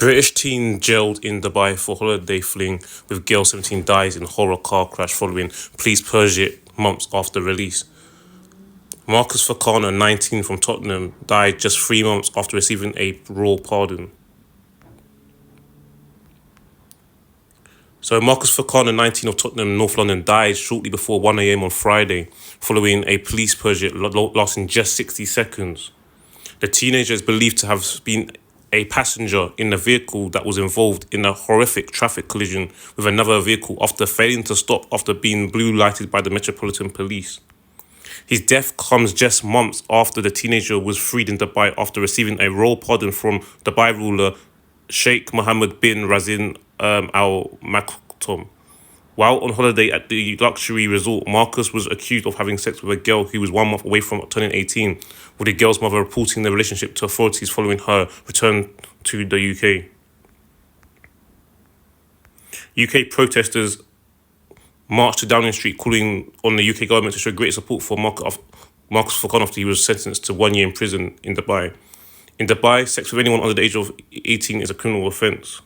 British teen jailed in Dubai for holiday fling with girl 17 dies in horror car crash following police purge it months after release. Marcus Fakana, 19, from Tottenham, died just 3 months after receiving a raw pardon. So Marcus Fakana, 19, of Tottenham, North London, died shortly before 1 a.m. on Friday following a police purge lasting just 60 seconds. The teenager is believed to have been a passenger in a vehicle that was involved in a horrific traffic collision with another vehicle after failing to stop after being blue lighted by the Metropolitan Police. His death comes just months after the teenager was freed in Dubai after receiving a royal pardon from Dubai ruler Sheikh Mohammed bin Razin Al Maktoum. While on holiday at the luxury resort, Marcus was accused of having sex with a girl who was 1 month away from turning 18, with the girl's mother reporting the relationship to authorities following her return to the UK. UK protesters marched to Downing Street calling on the UK government to show greater support for Marcus Fakana after he was sentenced to 1 year in prison in Dubai. In Dubai, sex with anyone under the age of 18 is a criminal offence.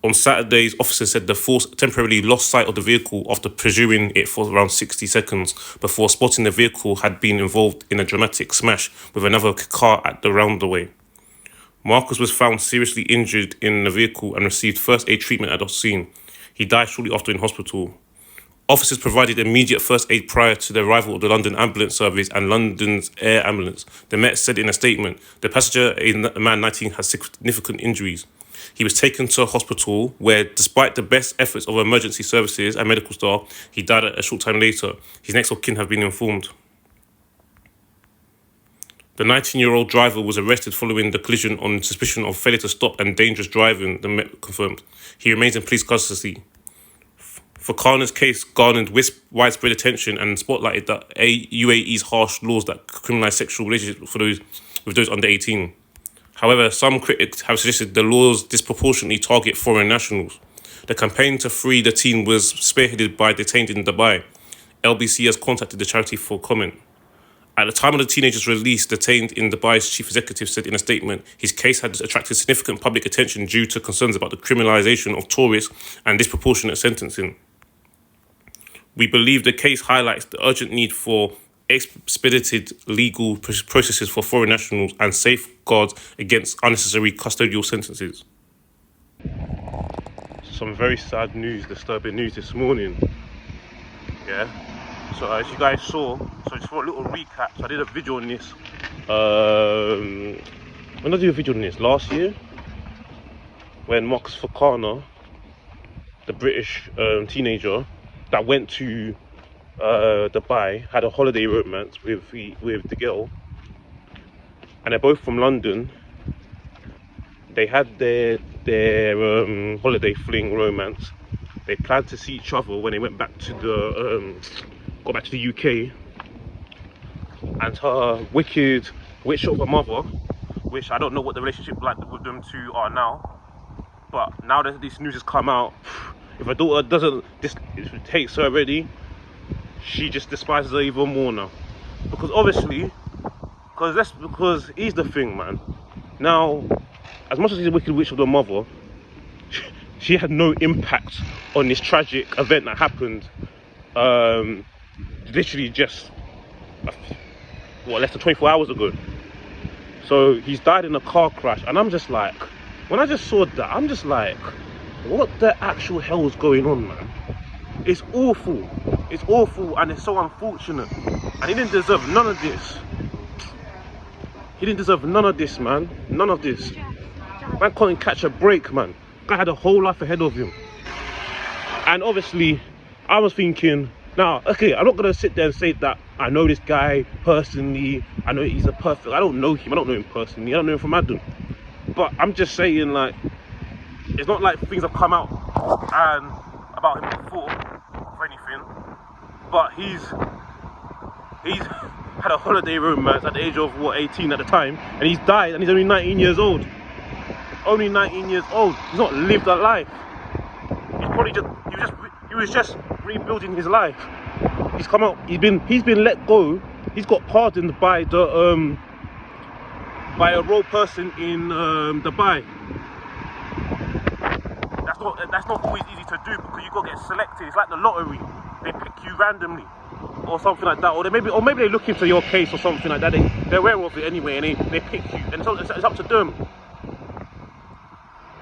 On Saturdays, officers said the force temporarily lost sight of the vehicle after pursuing it for around 60 seconds before spotting the vehicle had been involved in a dramatic smash with another car at the roundaway. Marcus was found seriously injured in the vehicle and received first aid treatment at the scene. He died shortly after in hospital. Officers provided immediate first aid prior to the arrival of the London Ambulance Service and London's Air Ambulance. The Met said in a statement, the passenger, a man 19, has significant injuries. He was taken to a hospital where, despite the best efforts of emergency services and medical staff, he died a short time later. His next of kin have been informed. The 19-year-old driver was arrested following the collision on suspicion of failure to stop and dangerous driving, the Met confirmed. He remains in police custody. Fakana's case garnered widespread attention and spotlighted the UAE's harsh laws that criminalise sexual relationships with those under 18. However, some critics have suggested the laws disproportionately target foreign nationals. The campaign to free the teen was spearheaded by Detained in Dubai. LBC has contacted the charity for comment. At the time of the teenager's release, Detained in Dubai's chief executive said in a statement, his case had attracted significant public attention due to concerns about the criminalisation of tourists and disproportionate sentencing. We believe the case highlights the urgent need for expedited legal processes for foreign nationals and safeguards against unnecessary custodial sentences. Some very sad news, disturbing news this morning. Yeah. So as you guys saw, so just for a little recap, so I did a video on this. When did I do a video on this? Last year, when Marcus Fakana, the British teenager that went to Dubai, had a holiday romance with the girl, and they're both from London. They had their holiday fling romance. They planned to see each other when they went back to got back to the UK. And her wicked witch of a mother, which I don't know what the relationship like with them two are now, but now that this news has come out, if her daughter doesn't takes her already, she just despises her even more now. Because obviously, because here's the thing, man. Now, as much as he's a wicked witch of the mother, she had no impact on this tragic event that happened. Literally just less than 24 hours ago. So he's died in a car crash, and I'm just like, when I just saw that, I'm just like, what the actual hell is going on, man? It's awful, and it's so unfortunate, and he didn't deserve none of this. He didn't deserve none of this, man. None of this. Man couldn't catch a break, man. Guy had a whole life ahead of him. And obviously, I was thinking, now, okay, I'm not going to sit there and say that I know this guy personally. I know he's a perfect, I don't know him. I don't know him personally. I don't know him from Adam. But I'm just saying, like, it's not like things have come out and about him before or anything. But he's had a holiday romance at the age of, 18 at the time. And he's died and he's only 19 years old. Only 19 years old. He's not lived a life. He was just rebuilding his life. He's come out. He's been let go. He's got pardoned by a royal person in Dubai. that's not always easy to do because you got to get selected. It's like the lottery. They pick you randomly or something like that, or maybe they look into your case or something like that. They're aware of it anyway, and they pick you, and it's up to them.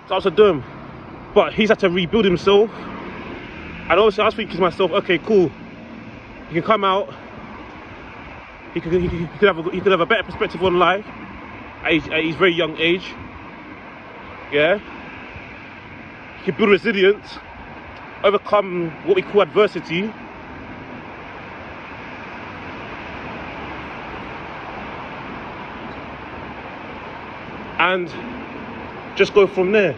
It's up to them. But he's had to rebuild himself, and obviously I was thinking to myself, okay, cool. He can come out. He could have a better perspective on life at his very young age. Yeah. He can build resilience, overcome what we call adversity. And just go from there.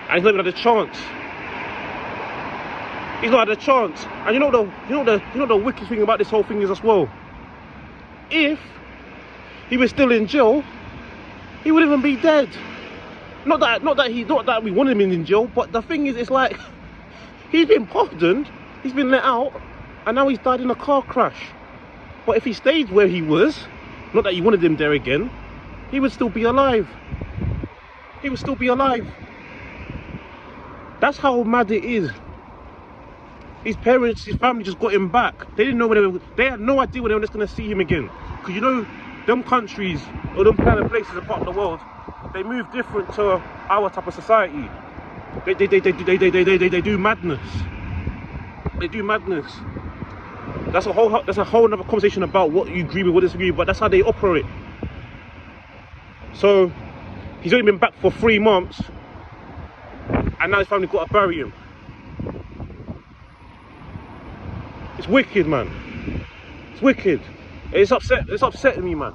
And he's not even had a chance. He's not had a chance. And you know the wicked thing about this whole thing is as well. If he was still in jail, he wouldn't even be dead. Not that we wanted him in jail, but the thing is, it's like he's been pardoned, he's been let out, and now he's died in a car crash. But if he stayed where he was, not that you wanted him there again, he would still be alive. He would still be alive. That's how mad it is. His parents, his family just got him back. They didn't know they had no idea when they were just going to see him again. Because you know, them countries or them kind of places apart of the world, they move different to our type of society. They do madness. They do madness. That's a whole other conversation about what you agree with, what disagree with, but that's how they operate. So he's only been back for 3 months, and now his family got to bury him. It's wicked, man. It's wicked. It's upsetting me, man.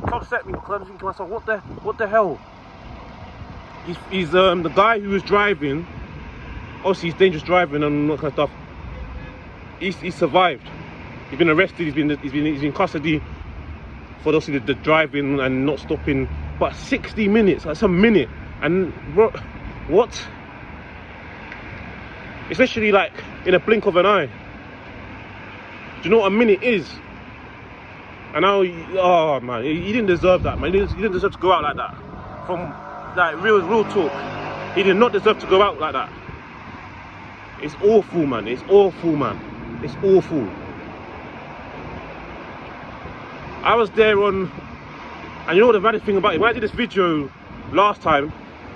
It's upsetting me because I'm thinking to myself, what the hell? He's the guy who was driving. Obviously, he's dangerous driving and all that kind of stuff. He's survived. He's been arrested. He's been in custody for obviously the driving and not stopping. But 60 minutes, that's a minute. And what? It's literally like in a blink of an eye. Do you know what a minute is? And now, oh man, he didn't deserve that, man. He didn't deserve to go out like that. From like real talk, he did not deserve to go out like that. It's awful, man. It's awful, man. It's awful. I was there and you know what the bad thing about it? When I did this video last time,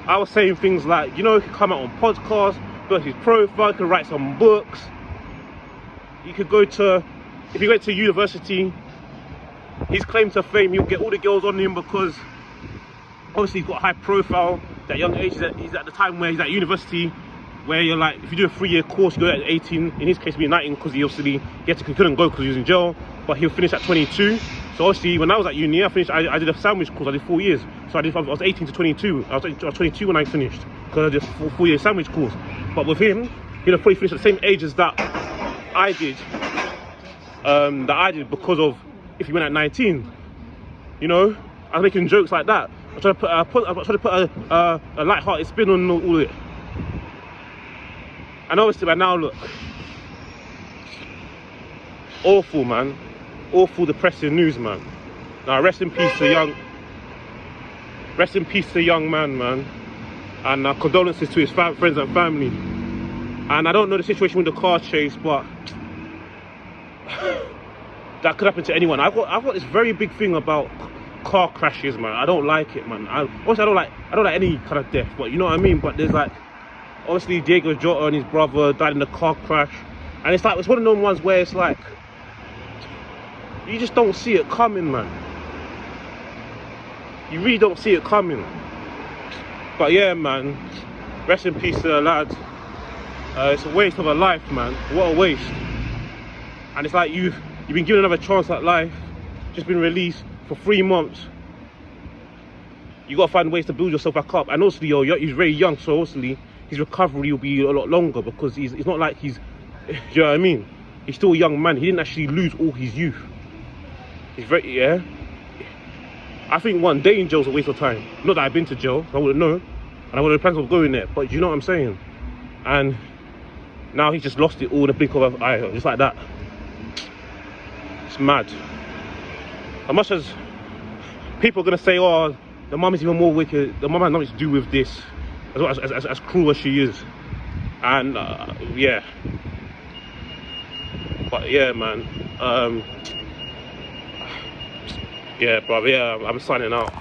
I was saying things like, you know, he could come out on podcasts, go to his profile, he could write some books. He could go to, if he went to university, his claim to fame, he'll get all the girls on him because obviously he's got a high profile. That young age, he's at the time where he's at university, where you're like, if you do a 3-year course, you go at 18. In his case, it'd be 19 because he couldn't go because he was in jail, but he'll finish at 22. So obviously, when I was at uni, I did a sandwich course. I did 4 years, so I was 18 to 22. I was 22 when I finished because I did a 4-year sandwich course. But with him, he'd have probably finished at the same age as that I did. Because of if he went at 19, you know, I was making jokes like that. I'm trying to put a light-hearted spin on all of it. And obviously, by now, look, awful, man, awful, depressing news, man. Now, rest in peace to the young man, man, and condolences to his friends and family. And I don't know the situation with the car chase, but that could happen to anyone. I've got this very big thing about car crashes, man. I don't like it, man. Obviously, I don't like any kind of death, but you know what I mean. But there's like, obviously, Diego Jota and his brother died in a car crash, and it's one of those ones where it's like you just don't see it coming, man. You really don't see it coming. But yeah, man, rest in peace to the lad. It's a waste of a life, man. What a waste. And it's like you've been given another chance at life, just been released for 3 months. You gotta find ways to build yourself back up. And also, he's very young, so obviously his recovery will be a lot longer because it's not like he's, do you know what I mean? He's still a young man. He didn't actually lose all his youth. He's very, yeah. I think one day in jail is a waste of time. Not that I've been to jail, so I wouldn't know, and I wouldn't plan on going there. But you know what I'm saying? And now he's just lost it all in the blink of an eye, just like that. It's mad. As much as people are gonna say, oh, the mum is even more wicked. The mum has nothing to do with this, as cruel as she is. And yeah, but yeah, man. Yeah, bro. Yeah, I'm signing out.